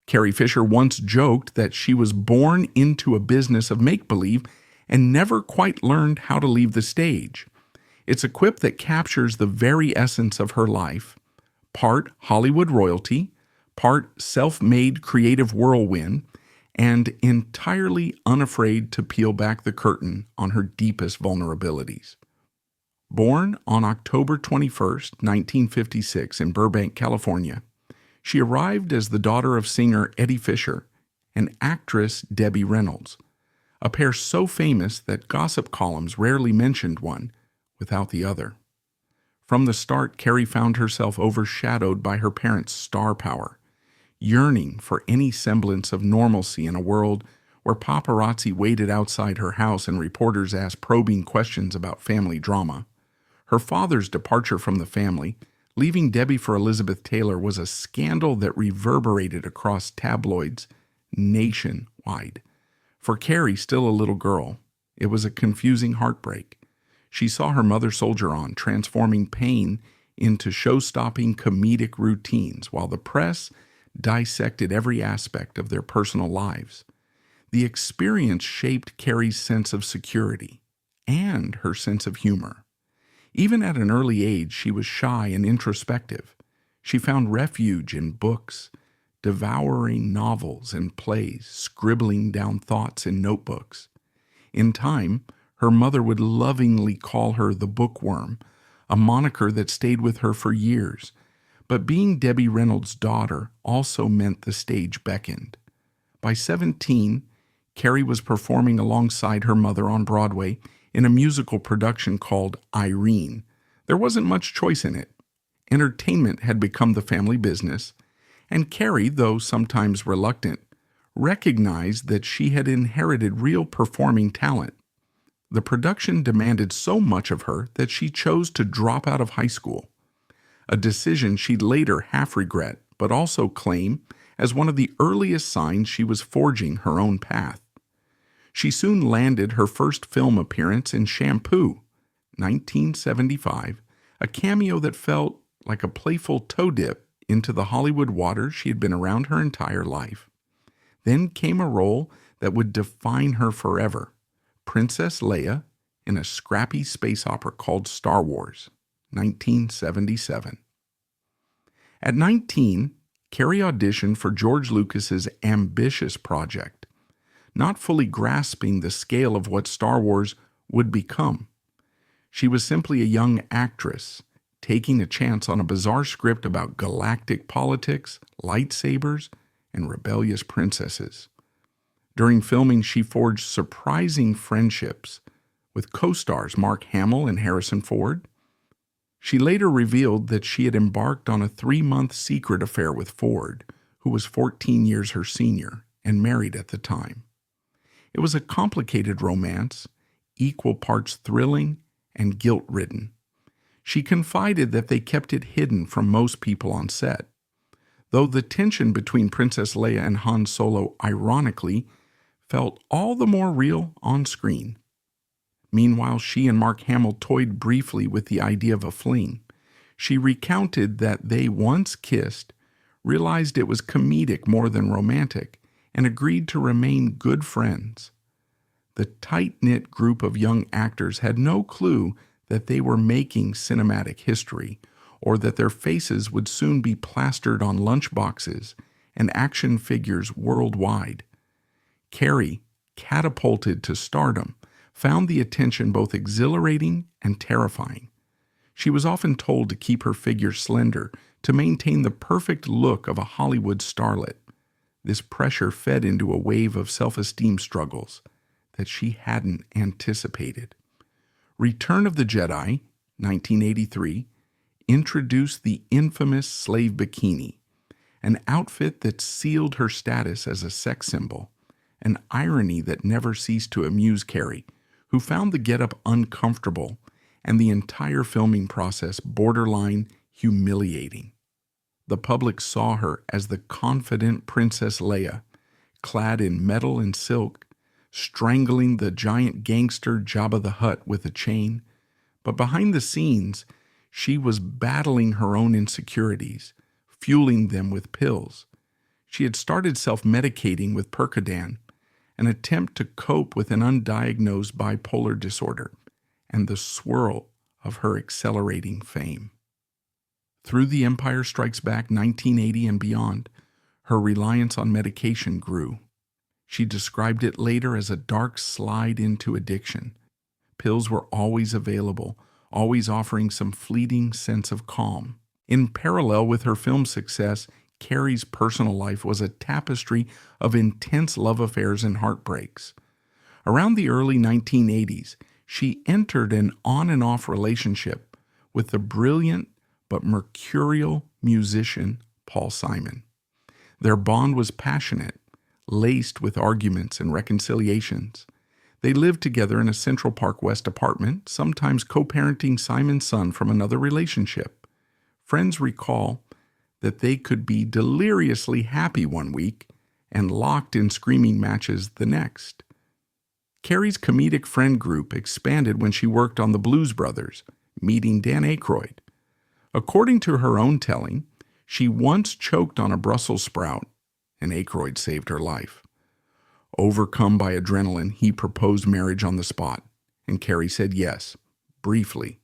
Carrie Fisher once joked that she was born into a business of make-believe and never quite learned how to leave the stage. It's a quip that captures the very essence of her life, part Hollywood royalty, part self-made creative whirlwind, and entirely unafraid to peel back the curtain on her deepest vulnerabilities. Born on October 21, 1956 in Burbank, California, she arrived as the daughter of singer Eddie Fisher and actress Debbie Reynolds, a pair so famous that gossip columns rarely mentioned one without the other. From the start, Carrie found herself overshadowed by her parents' star power, yearning for any semblance of normalcy in a world where paparazzi waited outside her house and reporters asked probing questions about family drama. Her father's departure from the family, leaving Debbie for Elizabeth Taylor, was a scandal that reverberated across tabloids nationwide. For Carrie, still a little girl, it was a confusing heartbreak. She saw her mother soldier on, transforming pain into show-stopping comedic routines, while the press dissected every aspect of their personal lives. The experience shaped Carrie's sense of security and her sense of humor. Even at an early age, she was shy and introspective. She found refuge in books, devouring novels and plays, scribbling down thoughts in notebooks. In time, her mother would lovingly call her the bookworm, a moniker that stayed with her for years. But being Debbie Reynolds' daughter also meant the stage beckoned. By 17, Carrie was performing alongside her mother on Broadway in a musical production called Irene. There wasn't much choice in it. Entertainment had become the family business, and Carrie, though sometimes reluctant, recognized that she had inherited real performing talent. The production demanded so much of her that she chose to drop out of high school, a decision she'd later half regret, but also claim as one of the earliest signs she was forging her own path. She soon landed her first film appearance in Shampoo, 1975, a cameo that felt like a playful toe dip into the Hollywood waters she had been around her entire life. Then came a role that would define her forever, Princess Leia in a scrappy space opera called Star Wars, 1977. At 19, Carrie auditioned for George Lucas's ambitious project, not fully grasping the scale of what Star Wars would become. She was simply a young actress, taking a chance on a bizarre script about galactic politics, lightsabers, and rebellious princesses. During filming, she forged surprising friendships with co-stars Mark Hamill and Harrison Ford. She later revealed that she had embarked on a 3-month secret affair with Ford, who was 14 years her senior and married at the time. It was a complicated romance, equal parts thrilling and guilt-ridden. She confided that they kept it hidden from most people on set, though the tension between Princess Leia and Han Solo ironically felt all the more real on screen. Meanwhile, she and Mark Hamill toyed briefly with the idea of a fling. She recounted that they once kissed, realized it was comedic more than romantic, and agreed to remain good friends. The tight-knit group of young actors had no clue that they were making cinematic history, or that their faces would soon be plastered on lunchboxes and action figures worldwide. Carrie, catapulted to stardom, found the attention both exhilarating and terrifying. She was often told to keep her figure slender to maintain the perfect look of a Hollywood starlet. This pressure fed into a wave of self-esteem struggles that she hadn't anticipated. Return of the Jedi, 1983, introduced the infamous slave bikini, an outfit that sealed her status as a sex symbol, an irony that never ceased to amuse Carrie, who found the getup uncomfortable and the entire filming process borderline humiliating. The public saw her as the confident Princess Leia, clad in metal and silk, strangling the giant gangster Jabba the Hutt with a chain. But behind the scenes, she was battling her own insecurities, fueling them with pills. She had started self-medicating with Percodan, an attempt to cope with an undiagnosed bipolar disorder and the swirl of her accelerating fame. Through The Empire Strikes Back 1980 and beyond, her reliance on medication grew. She described it later as a dark slide into addiction. Pills were always available, always offering some fleeting sense of calm. In parallel with her film success, Carrie's personal life was a tapestry of intense love affairs and heartbreaks. Around the early 1980s, she entered an on-and-off relationship with the brilliant but mercurial musician Paul Simon. Their bond was passionate, laced with arguments and reconciliations. They lived together in a Central Park West apartment, sometimes co-parenting Simon's son from another relationship. Friends recall that they could be deliriously happy one week and locked in screaming matches the next. Carrie's comedic friend group expanded when she worked on the Blues Brothers, meeting Dan Aykroyd. According to her own telling, she once choked on a Brussels sprout, and Aykroyd saved her life. Overcome by adrenaline, he proposed marriage on the spot, and Carrie said yes, briefly.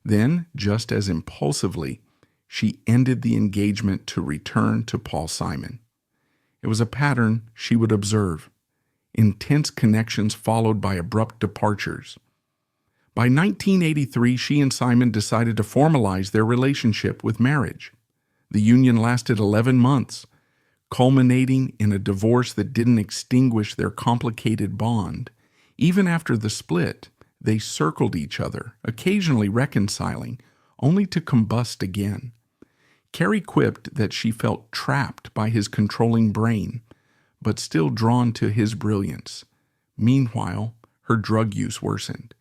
Then, just as impulsively, she ended the engagement to return to Paul Simon. It was a pattern she would observe: intense connections followed by abrupt departures. By 1983, she and Simon decided to formalize their relationship with marriage. The union lasted 11 months, culminating in a divorce that didn't extinguish their complicated bond. Even after the split, they circled each other, occasionally reconciling, only to combust again. Carrie quipped that she felt trapped by his controlling brain, but still drawn to his brilliance. Meanwhile, her drug use worsened,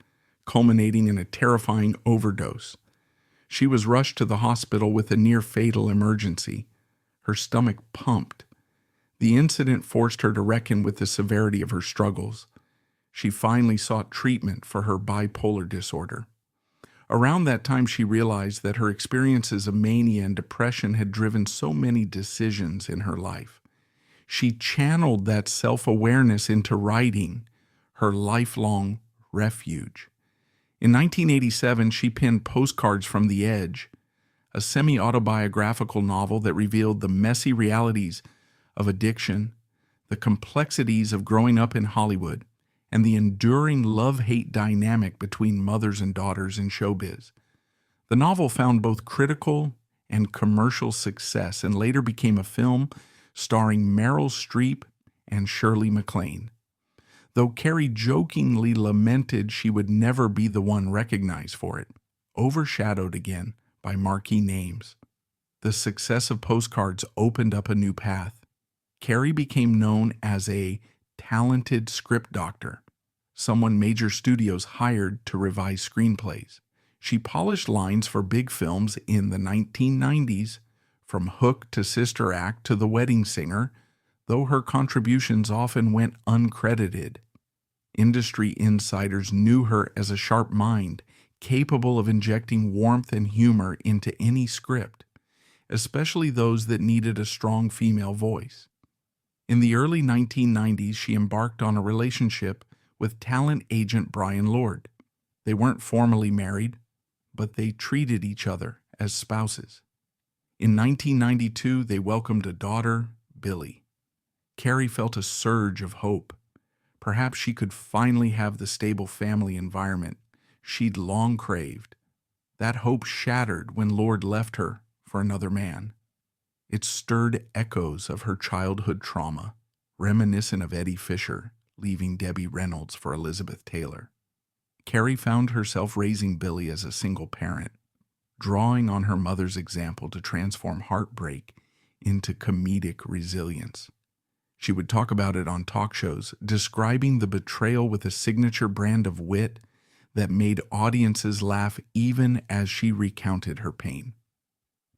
culminating in a terrifying overdose. She was rushed to the hospital with a near-fatal emergency. Her stomach pumped. The incident forced her to reckon with the severity of her struggles. She finally sought treatment for her bipolar disorder. Around that time, she realized that her experiences of mania and depression had driven so many decisions in her life. She channeled that self-awareness into writing, her lifelong refuge. In 1987, she penned Postcards from the Edge, a semi-autobiographical novel that revealed the messy realities of addiction, the complexities of growing up in Hollywood, and the enduring love-hate dynamic between mothers and daughters in showbiz. The novel found both critical and commercial success and later became a film starring Meryl Streep and Shirley MacLaine. Though Carrie jokingly lamented she would never be the one recognized for it, overshadowed again by marquee names. The success of Postcards opened up a new path. Carrie became known as a talented script doctor, someone major studios hired to revise screenplays. She polished lines for big films in the 1990s, from Hook to Sister Act to The Wedding Singer, though her contributions often went uncredited. Industry insiders knew her as a sharp mind, capable of injecting warmth and humor into any script, especially those that needed a strong female voice. In the early 1990s, she embarked on a relationship with talent agent Brian Lord. They weren't formally married, but they treated each other as spouses. In 1992, they welcomed a daughter, Billy. Carrie felt a surge of hope. Perhaps she could finally have the stable family environment she'd long craved. That hope shattered when Lord left her for another man. It stirred echoes of her childhood trauma, reminiscent of Eddie Fisher leaving Debbie Reynolds for Elizabeth Taylor. Carrie found herself raising Billy as a single parent, drawing on her mother's example to transform heartbreak into comedic resilience. She would talk about it on talk shows, describing the betrayal with a signature brand of wit that made audiences laugh even as she recounted her pain.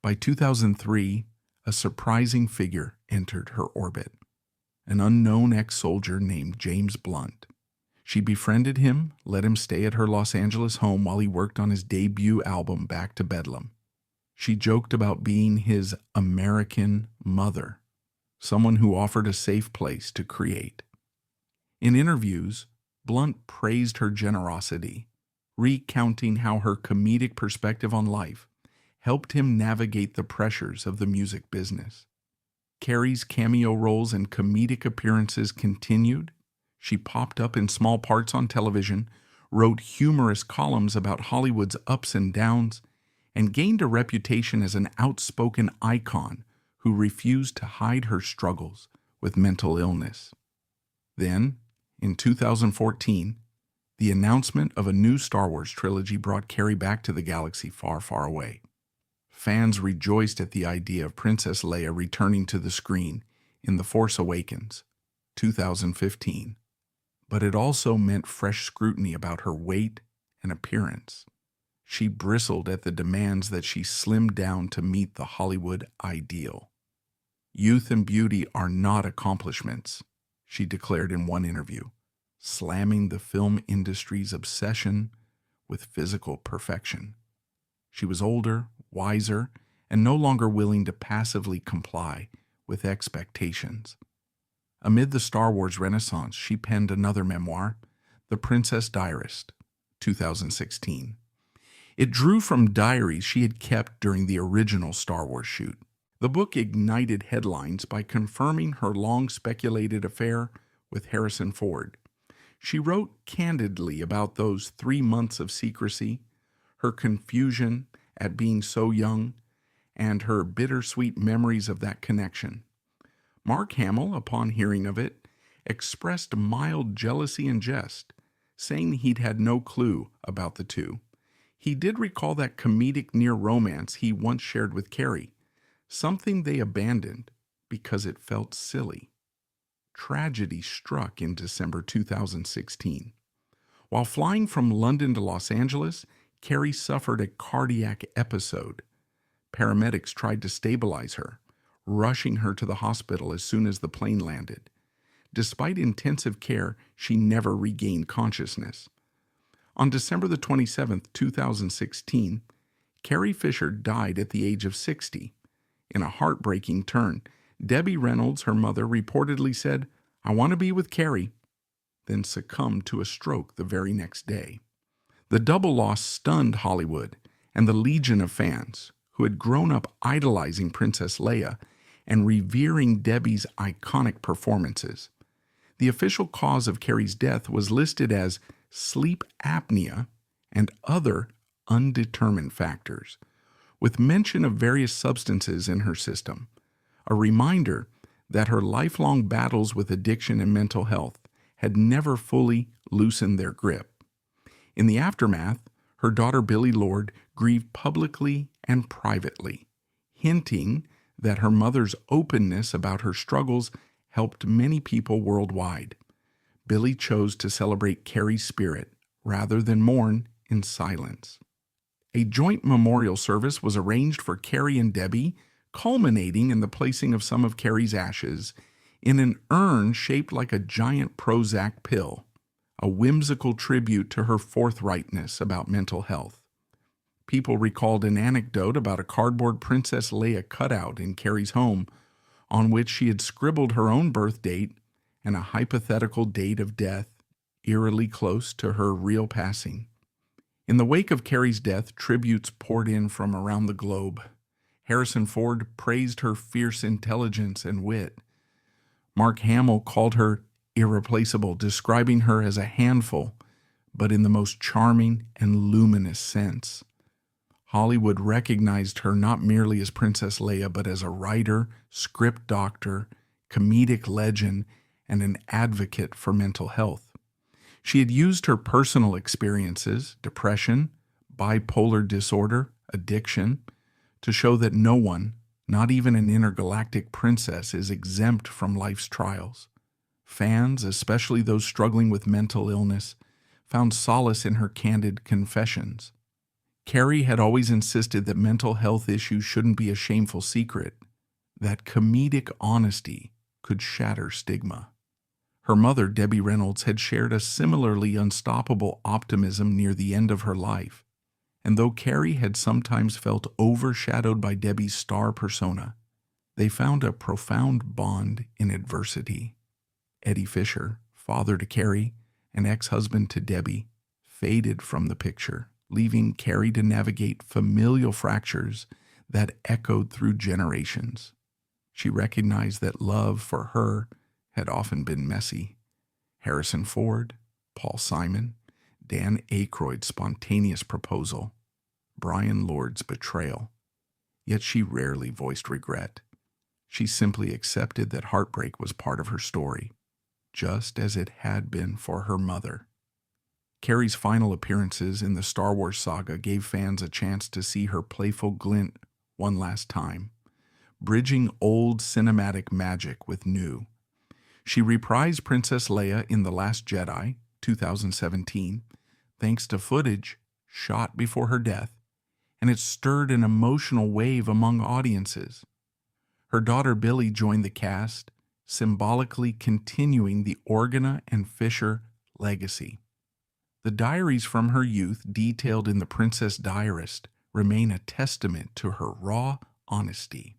By 2003, a surprising figure entered her orbit, an unknown ex-soldier named James Blunt. She befriended him, let him stay at her Los Angeles home while he worked on his debut album, Back to Bedlam. She joked about being his American mother. someone who offered a safe place to create. In interviews, Blunt praised her generosity, recounting how her comedic perspective on life helped him navigate the pressures of the music business. Carrie's cameo roles and comedic appearances continued. She popped up in small parts on television, wrote humorous columns about Hollywood's ups and downs, and gained a reputation as an outspoken icon who refused to hide her struggles with mental illness. Then, in 2014, the announcement of a new Star Wars trilogy brought Carrie back to the galaxy far, far away. Fans rejoiced at the idea of Princess Leia returning to the screen in The Force Awakens, 2015, but it also meant fresh scrutiny about her weight and appearance. She bristled at the demands that she slimmed down to meet the Hollywood ideal. "Youth and beauty are not accomplishments," she declared in one interview, slamming the film industry's obsession with physical perfection. She was older, wiser, and no longer willing to passively comply with expectations. Amid the Star Wars renaissance, she penned another memoir, The Princess Diarist, 2016. It drew from diaries she had kept during the original Star Wars shoot. The book ignited headlines by confirming her long-speculated affair with Harrison Ford. She wrote candidly about those 3 months of secrecy, her confusion at being so young, and her bittersweet memories of that connection. Mark Hamill, upon hearing of it, expressed mild jealousy and jest, saying he'd had no clue about the two. He did recall that comedic near romance he once shared with Carrie, something they abandoned because it felt silly. Tragedy struck in December 2016. While flying from London to Los Angeles, Carrie suffered a cardiac episode. Paramedics tried to stabilize her, rushing her to the hospital as soon as the plane landed. Despite intensive care, she never regained consciousness. On December the 27th, 2016, Carrie Fisher died at the age of 60. In a heartbreaking turn, Debbie Reynolds, her mother, reportedly said, "I want to be with Carrie," then succumbed to a stroke the very next day. The double loss stunned Hollywood and the legion of fans who had grown up idolizing Princess Leia and revering Debbie's iconic performances. The official cause of Carrie's death was listed as sleep apnea and other undetermined factors, with mention of various substances in her system, a reminder that her lifelong battles with addiction and mental health had never fully loosened their grip. In the aftermath, her daughter Billie Lourd grieved publicly and privately, hinting that her mother's openness about her struggles helped many people worldwide. Billie chose to celebrate Carrie's spirit rather than mourn in silence. A joint memorial service was arranged for Carrie and Debbie, culminating in the placing of some of Carrie's ashes in an urn shaped like a giant Prozac pill, a whimsical tribute to her forthrightness about mental health. People recalled an anecdote about a cardboard Princess Leia cutout in Carrie's home on which she had scribbled her own birth date and a hypothetical date of death eerily close to her real passing. In the wake of Carrie's death, tributes poured in from around the globe. Harrison Ford praised her fierce intelligence and wit. Mark Hamill called her irreplaceable, describing her as a handful, but in the most charming and luminous sense. Hollywood recognized her not merely as Princess Leia, but as a writer, script doctor, comedic legend, and an advocate for mental health. She had used her personal experiences, depression, bipolar disorder, addiction, to show that no one, not even an intergalactic princess, is exempt from life's trials. Fans, especially those struggling with mental illness, found solace in her candid confessions. Carrie had always insisted that mental health issues shouldn't be a shameful secret, that comedic honesty could shatter stigma. Her mother, Debbie Reynolds, had shared a similarly unstoppable optimism near the end of her life. And though Carrie had sometimes felt overshadowed by Debbie's star persona, They found a profound bond in adversity. Eddie Fisher, father to Carrie and ex-husband to Debbie, faded from the picture, leaving Carrie to navigate familial fractures that echoed through generations. She recognized that love for her had often been messy. Harrison Ford, Paul Simon, Dan Aykroyd's spontaneous proposal, Brian Lord's betrayal. Yet she rarely voiced regret. She simply accepted that heartbreak was part of her story, just as it had been for her mother. Carrie's final appearances in the Star Wars saga gave fans a chance to see her playful glint one last time, bridging old cinematic magic with new. She reprised Princess Leia in The Last Jedi, 2017, thanks to footage shot before her death, and it stirred an emotional wave among audiences. Her daughter Billie joined the cast, symbolically continuing the Organa and Fisher legacy. The diaries from her youth, detailed in The Princess Diarist, remain a testament to her raw honesty.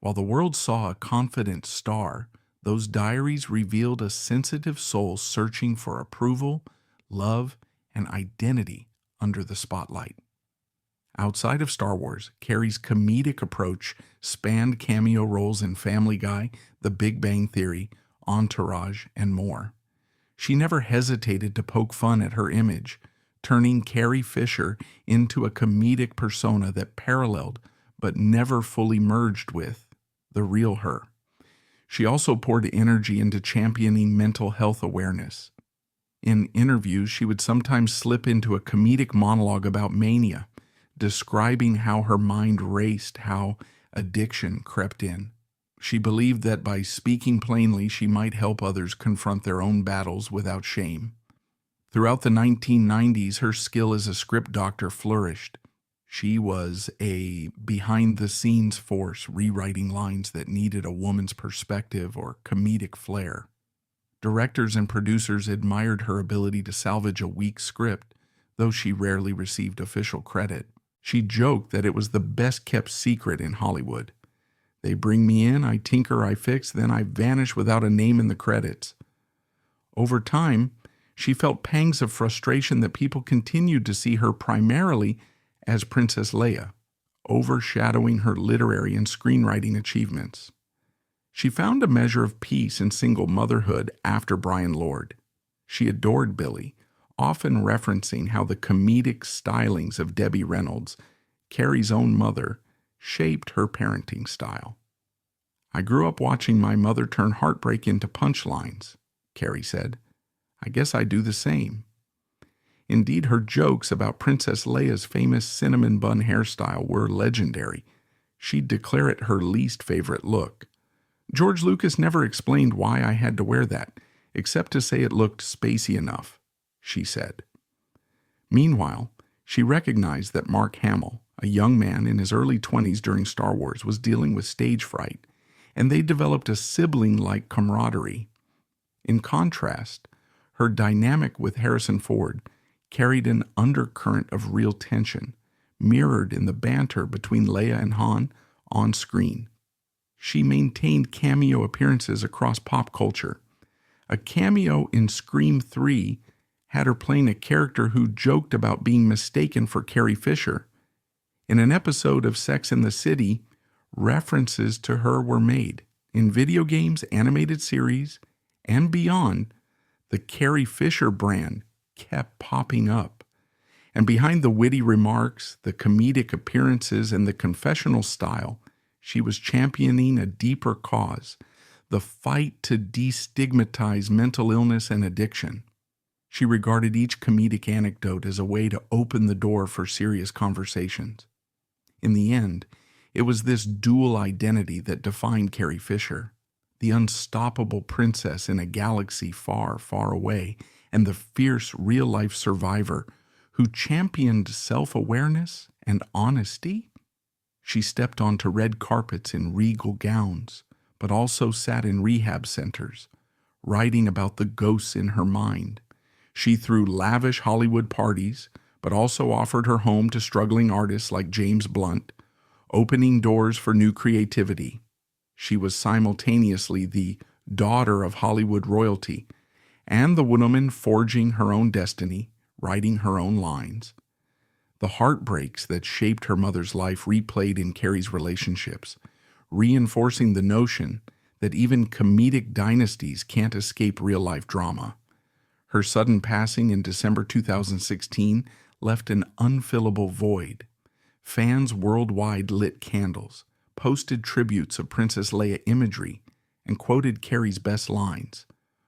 While the world saw a confident star, those diaries revealed a sensitive soul searching for approval, love, and identity under the spotlight. Outside of Star Wars, Carrie's comedic approach spanned cameo roles in Family Guy, The Big Bang Theory, Entourage, and more. She never hesitated to poke fun at her image, turning Carrie Fisher into a comedic persona that paralleled, but never fully merged with, the real her. She also poured energy into championing mental health awareness. In interviews, she would sometimes slip into a comedic monologue about mania, describing how her mind raced, how addiction crept in. She believed that by speaking plainly, she might help others confront their own battles without shame. Throughout the 1990s, her skill as a script doctor flourished. She was a behind-the-scenes force, rewriting lines that needed a woman's perspective or comedic flair. Directors and producers admired her ability to salvage a weak script, though she rarely received official credit. She joked that it was the best-kept secret in Hollywood. They bring me in, I tinker, I fix, then I vanish without a name in the credits. Over time, she felt pangs of frustration that people continued to see her primarily as Princess Leia, overshadowing her literary and screenwriting achievements. She found a measure of peace in single motherhood after Brian Lord. She adored Billie, often referencing how the comedic stylings of Debbie Reynolds, Carrie's own mother, shaped her parenting style. "I grew up watching my mother turn heartbreak into punchlines," Carrie said. "I guess I do the same." Indeed, her jokes about Princess Leia's famous cinnamon bun hairstyle were legendary. She'd declare it her least favorite look. "George Lucas never explained why I had to wear that, except to say it looked spacey enough," she said. Meanwhile, she recognized that Mark Hamill, a young man in his early 20s during Star Wars, was dealing with stage fright, and they developed a sibling-like camaraderie. In contrast, her dynamic with Harrison Ford carried an undercurrent of real tension, mirrored in the banter between Leia and Han on screen. She maintained cameo appearances across pop culture. A cameo in Scream 3 had her playing a character who joked about being mistaken for Carrie Fisher. In an episode of Sex and the City, references to her were made. In video games, animated series, and beyond, the Carrie Fisher brand kept popping up. And behind the witty remarks, the comedic appearances, and the confessional style, she was championing a deeper cause, the fight to destigmatize mental illness and addiction. She regarded each comedic anecdote as a way to open the door for serious conversations. In the end, it was this dual identity that defined Carrie Fisher, the unstoppable princess in a galaxy far, far away, and the fierce real-life survivor who championed self-awareness and honesty. She stepped onto red carpets in regal gowns, but also sat in rehab centers, writing about the ghosts in her mind. She threw lavish Hollywood parties, but also offered her home to struggling artists like James Blunt, opening doors for new creativity. She was simultaneously the daughter of Hollywood royalty and the woman forging her own destiny, writing her own lines. The heartbreaks that shaped her mother's life replayed in Carrie's relationships, reinforcing the notion that even comedic dynasties can't escape real-life drama. Her sudden passing in December 2016 left an unfillable void. Fans worldwide lit candles, posted tributes of Princess Leia imagery, and quoted Carrie's best lines,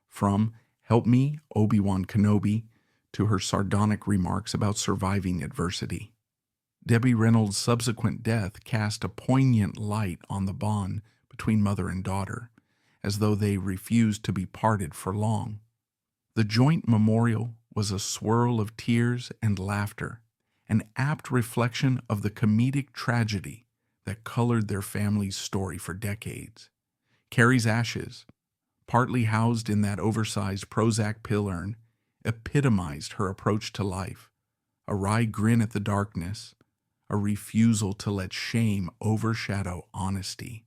from "Help me, Obi-Wan Kenobi," to her sardonic remarks about surviving adversity. Debbie Reynolds' subsequent death cast a poignant light on the bond between mother and daughter, as though they refused to be parted for long. The joint memorial was a swirl of tears and laughter, an apt reflection of the comedic tragedy that colored their family's story for decades. Carrie's ashes, partly housed in that oversized Prozac pill urn, epitomized her approach to life, a wry grin at the darkness, a refusal to let shame overshadow honesty.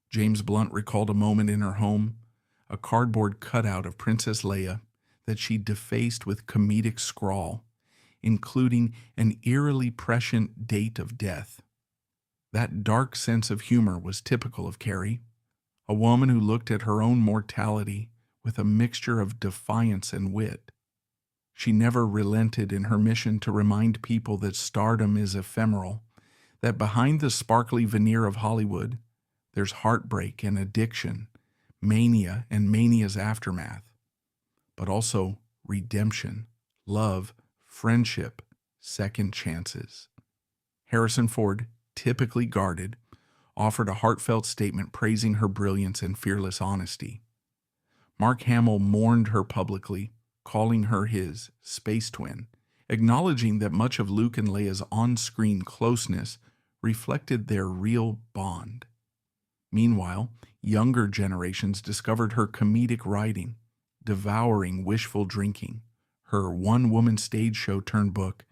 James Blunt recalled a moment in her home, a cardboard cutout of Princess Leia that she defaced with comedic scrawl, including an eerily prescient date of death. That dark sense of humor was typical of Carrie, a woman who looked at her own mortality with a mixture of defiance and wit. She never relented in her mission to remind people that stardom is ephemeral, that behind the sparkly veneer of Hollywood, there's heartbreak and addiction, mania and mania's aftermath, but also redemption, love, friendship, second chances. Harrison Ford, typically guarded, offered a heartfelt statement praising her brilliance and fearless honesty. Mark Hamill mourned her publicly, calling her his space twin, acknowledging that much of Luke and Leia's on-screen closeness reflected their real bond. Meanwhile, younger generations discovered her comedic writing, devouring Wishful Drinking, her one-woman stage show turned book,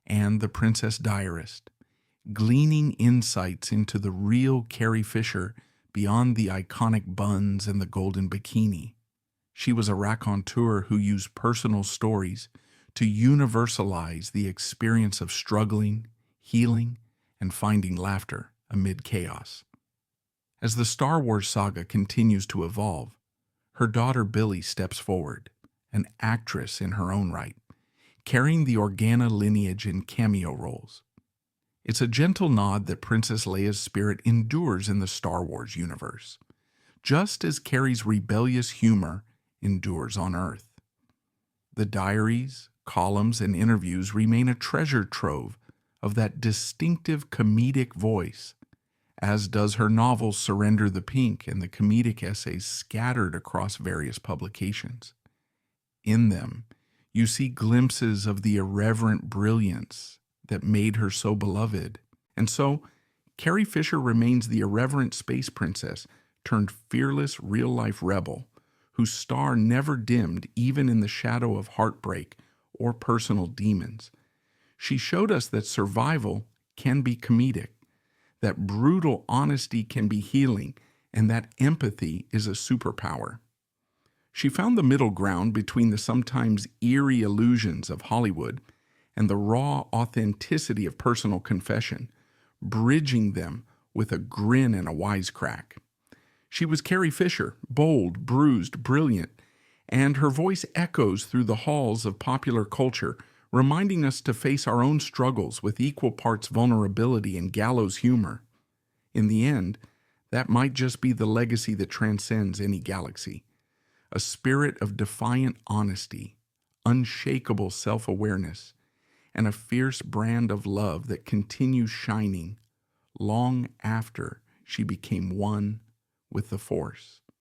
and The Princess Diarist, gleaning insights into the real Carrie Fisher beyond the iconic buns and the golden bikini. She was a raconteur who used personal stories to universalize the experience of struggling, healing, and finding laughter amid chaos. As the Star Wars saga continues to evolve, her daughter Billie steps forward, an actress in her own right, carrying the Organa lineage in cameo roles. It's a gentle nod that Princess Leia's spirit endures in the Star Wars universe, just as Carrie's rebellious humor endures on Earth. The diaries, columns, and interviews remain a treasure trove of that distinctive comedic voice, as does her novel Surrender the Pink and the comedic essays scattered across various publications. In them, you see glimpses of the irreverent brilliance that made her so beloved. And so, Carrie Fisher remains the irreverent space princess turned fearless real-life rebel, whose star never dimmed even in the shadow of heartbreak or personal demons. She showed us that survival can be comedic, that brutal honesty can be healing, and that empathy is a superpower. She found the middle ground between the sometimes eerie illusions of Hollywood and the raw authenticity of personal confession, bridging them with a grin and a wisecrack. She was Carrie Fisher, bold, bruised, brilliant, and her voice echoes through the halls of popular culture, reminding us to face our own struggles with equal parts vulnerability and gallows humor. In the end, that might just be the legacy that transcends any galaxy. A spirit of defiant honesty, unshakable self-awareness, and a fierce brand of love that continues shining long after she became one with the Force.